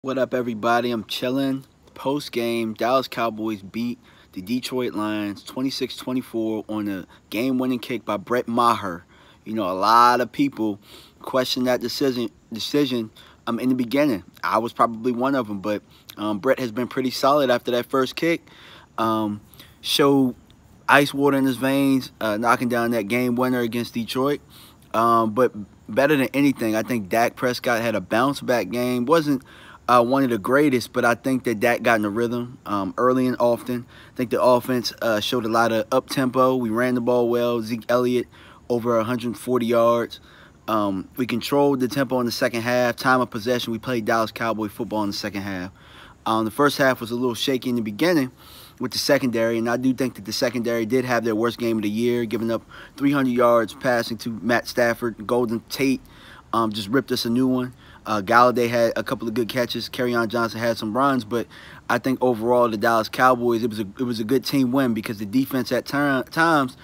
What up, everybody? I'm chilling. Post game, Dallas Cowboys beat the Detroit Lions 26-24 on a game-winning kick by Maher. You know, a lot of people question that decision in the beginning. I was probably one of them, but Brett has been pretty solid after that first kick. Showed ice water in his veins, knocking down that game winner against Detroit. But better than anything, I think Dak Prescott had a bounce-back game. Wasn't one of the greatest, but I think that Dak got in the rhythm early and often. I think the offense showed a lot of up-tempo. We ran the ball well. Zeke Elliott over 140 yards. We controlled the tempo in the second half. Time of possession, we played Dallas Cowboy football in the second half. The first half was a little shaky in the beginning with the secondary, and I do think that the secondary did have their worst game of the year, giving up 300 yards passing to Matt Stafford. Golden Tate just ripped us a new one. Galladay had a couple of good catches. Kerryon Johnson had some runs, but I think overall the Dallas Cowboys, it was a good team win because the defense at times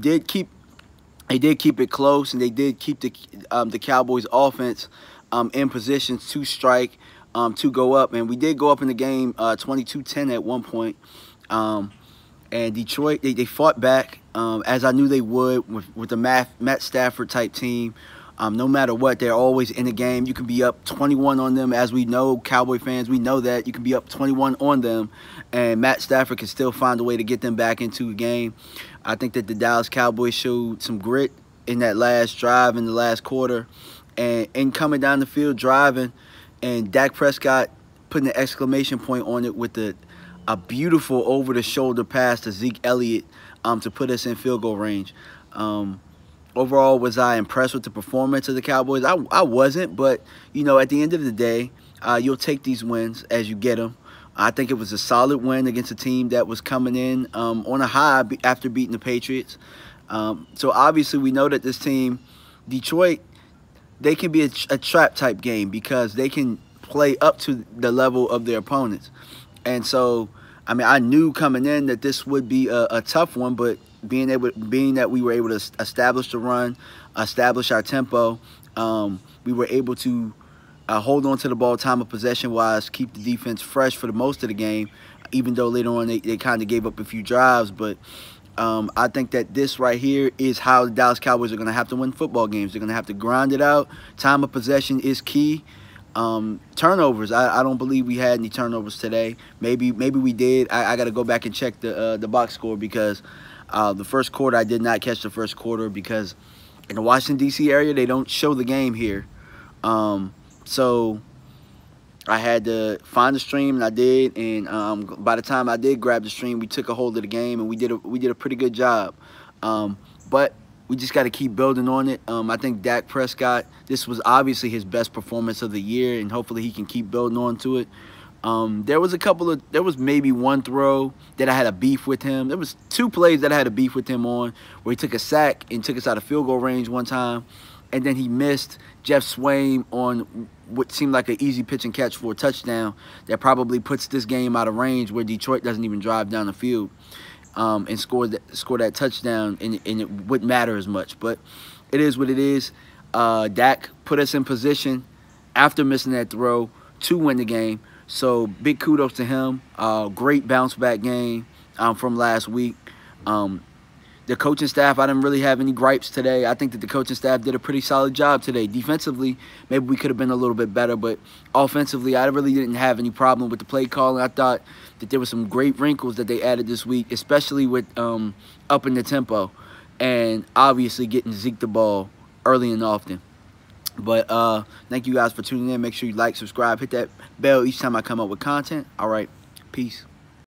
did keep it close, and they did keep the Cowboys offense in positions to strike, to go up, and we did go up in the game 22-10 at one point. And Detroit, they fought back as I knew they would with the Matt Stafford type team. No matter what, they're always in the game. You can be up 21 on them, as we know, Cowboy fans, we know that. You can be up 21 on them, and Matt Stafford can still find a way to get them back into the game. I think that the Dallas Cowboys showed some grit in that last drive in the last quarter, and coming down the field driving, and Dak Prescott putting an exclamation point on it with a beautiful over-the-shoulder pass to Zeke Elliott to put us in field goal range. Overall, was I impressed with the performance of the Cowboys? I wasn't, but, you know, at the end of the day, you'll take these wins as you get them. I think it was a solid win against a team that was coming in on a high after beating the Patriots. So, obviously, we know that this team, Detroit, they can be a trap-type game because they can play up to the level of their opponents. And so, I mean, I knew coming in that this would be a tough one, but being that we were able to establish the run, establish our tempo, we were able to hold on to the ball time of possession wise, keep the defense fresh for the most of the game, even though later on they kind of gave up a few drives. But I think that this right here is how the Dallas Cowboys are going to have to win football games. They're going to have to grind it out. Time of possession is key. Turnovers, I don't believe we had any turnovers today. Maybe we did. I got to go back and check the box score because the first quarter, I did not catch the first quarter because in the Washington, D.C. area, they don't show the game here. So I had to find the stream, and I did. And by the time I did grab the stream, we took a hold of the game, and we did a pretty good job. But we just got to keep building on it. I think Dak Prescott, this was obviously his best performance of the year, and hopefully he can keep building on to it. There was maybe one throw that I had a beef with him. There was two plays that I had a beef with him on, where he took a sack and took us out of field goal range one time, and then he missed Jeff Swain on what seemed like an easy pitch and catch for a touchdown that probably puts this game out of range, where Detroit doesn't even drive down the field and score that touchdown, and it wouldn't matter as much. But it is what it is. Dak put us in position after missing that throw to win the game. So big kudos to him. Great bounce back game from last week. The coaching staff, I didn't really have any gripes today. I think that the coaching staff did a pretty solid job today. Defensively, maybe we could have been a little bit better, but offensively, I really didn't have any problem with the play calling. I thought that there were some great wrinkles that they added this week, especially with upping the tempo and obviously getting Zeke the ball early and often. But thank you guys for tuning in. Make sure you like, subscribe, hit that bell each time I come up with content. All right, peace.